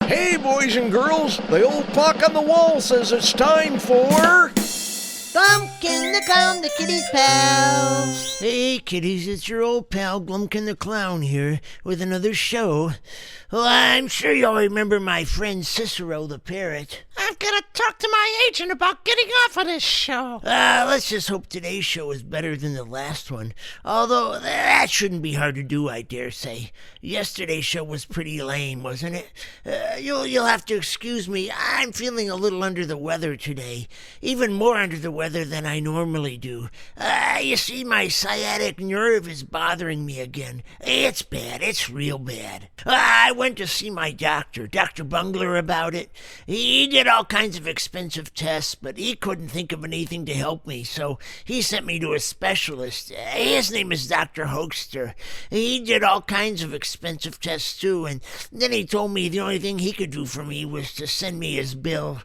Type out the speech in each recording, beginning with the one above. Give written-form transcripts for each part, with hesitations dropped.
Hey, boys and girls, the old clock on the wall says it's time for... Glumkin the Clown, the kitty's pal. Hey, kiddies, it's your old pal Glumkin the Clown here with another show. Well, I'm sure you all remember my friend Cicero the parrot. I've got to talk to my agent about getting off of this show. Let's just hope today's show is better than the last one. Although, that shouldn't be hard to do, I dare say. Yesterday's show was pretty lame, wasn't it? You'll have to excuse me. I'm feeling a little under the weather today. Even more under the weather than I normally do. You see, my sciatic nerve is bothering me again. It's bad. It's real bad. I went to see my doctor, Dr. Bungler, about it. He did all kinds of expensive tests, but he couldn't think of anything to help me, so he sent me to a specialist. His name is Dr. Hoekster. He did all kinds of expensive tests, too, and then he told me the only thing he could do for me was to send me his bill.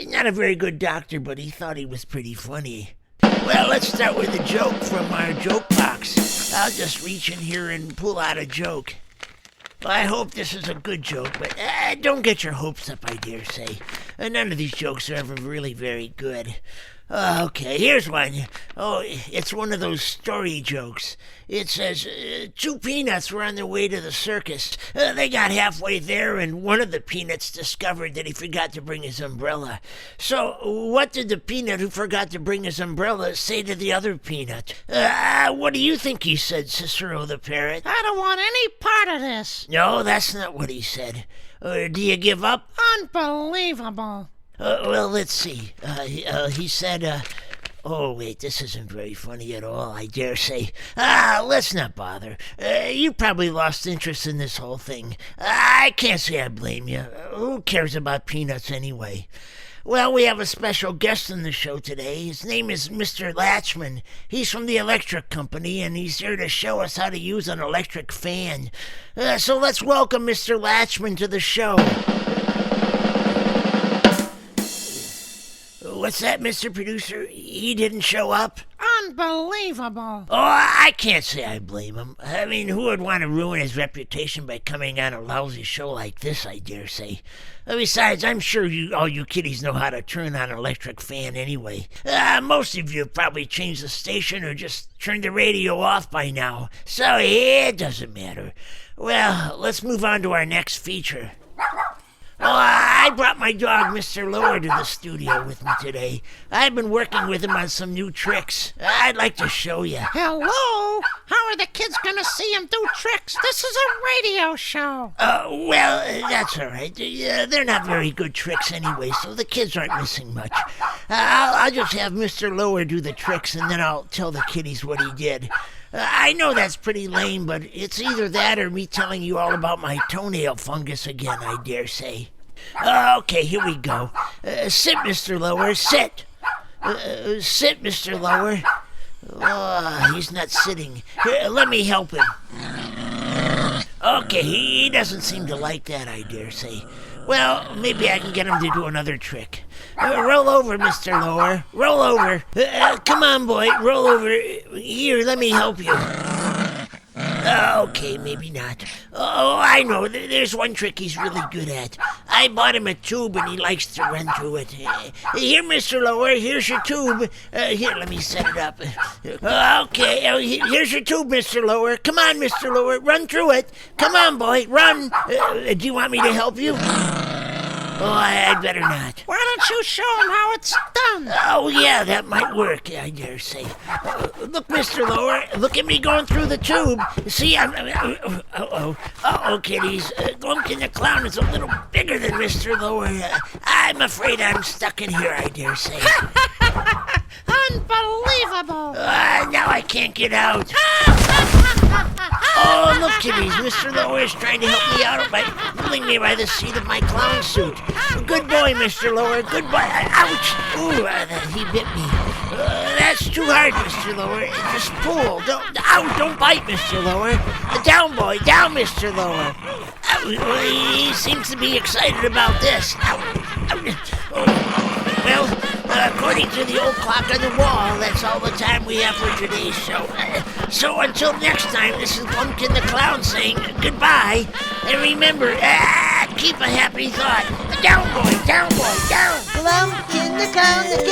Not a very good doctor, but he thought he was pretty funny. Well, let's start with a joke from our joke box. I'll just reach in here and pull out a joke. Well, I hope this is a good joke, but don't get your hopes up, I dare say. None of these jokes are ever really very good. Okay, here's one. Oh, it's one of those story jokes. It says, two peanuts were on their way to the circus. They got halfway there, and one of the peanuts discovered that he forgot to bring his umbrella. So, what did the peanut who forgot to bring his umbrella say to the other peanut? What do you think he said, Cicero the parrot? I don't want any part of this. No, that's not what he said. Do you give up? Unbelievable. Well, let's see. He said, oh, wait, this isn't very funny at all, I dare say. Let's not bother. You probably lost interest in this whole thing. I can't say I blame you. Who cares about peanuts anyway? Well, we have a special guest on the show today. His name is Mr. Latchman. He's from the electric company, and he's here to show us how to use an electric fan. So let's welcome Mr. Latchman to the show. What's that, Mr. Producer? He didn't show up? Unbelievable. Oh, I can't say I blame him. I mean, who would want to ruin his reputation by coming on a lousy show like this, I dare say? Besides, I'm sure all you kiddies know how to turn on an electric fan anyway. Most of you have probably changed the station or just turned the radio off by now. So, it doesn't matter. Well, let's move on to our next feature. Oh, I brought my dog, Mr. Loher, to the studio with me today. I've been working with him on some new tricks. I'd like to show you. Hello? How are the kids going to see him do tricks? This is a radio show. Well, that's all right. They're not very good tricks anyway, so the kids aren't missing much. I'll just have Mr. Loher do the tricks, and then I'll tell the kiddies what he did. I know that's pretty lame, but it's either that or me telling you all about my toenail fungus again, I dare say. Okay, here we go. Sit, Mr. Loher, sit. Sit, Mr. Loher. Oh, he's not sitting. Here, let me help him. Okay, he doesn't seem to like that, I dare say. Well, maybe I can get him to do another trick. Roll over, Mr. Loher. Roll over. Come on, boy. Roll over. Here, let me help you. Okay, maybe not. Oh, I know. There's one trick he's really good at. I bought him a tube, and he likes to run through it. Here, Mr. Loher, here's your tube. Here, let me set it up. Okay, here's your tube, Mr. Loher. Come on, Mr. Loher, run through it. Come on, boy, run. Do you want me to help you? Oh, I'd better not. Why don't you show him how it's done? Oh, yeah, that might work, I dare say. Look, Mr. Loher, look at me going through the tube. See, kiddies. Glumkin the Clown is a little bigger than Mr. Loher. I'm afraid I'm stuck in here, I dare say. Unbelievable. Now I can't get out. Oh, look, kiddies, Mr. Loher is trying to help me out by pulling me by the seat of my clown suit. Good boy, Mr. Loher, good boy. Ouch! Ooh, he bit me. That's too hard, Mr. Loher. Just pull. Don't bite, Mr. Loher. Down, boy, down, Mr. Loher. He seems to be excited about this. Well, according to the old clock on the wall, that's all the time we have for today's show. So until next time, this is Glumkin the Clown saying goodbye. And remember, keep a happy thought. Down, boy, down, boy, down. Glumkin the Clown, the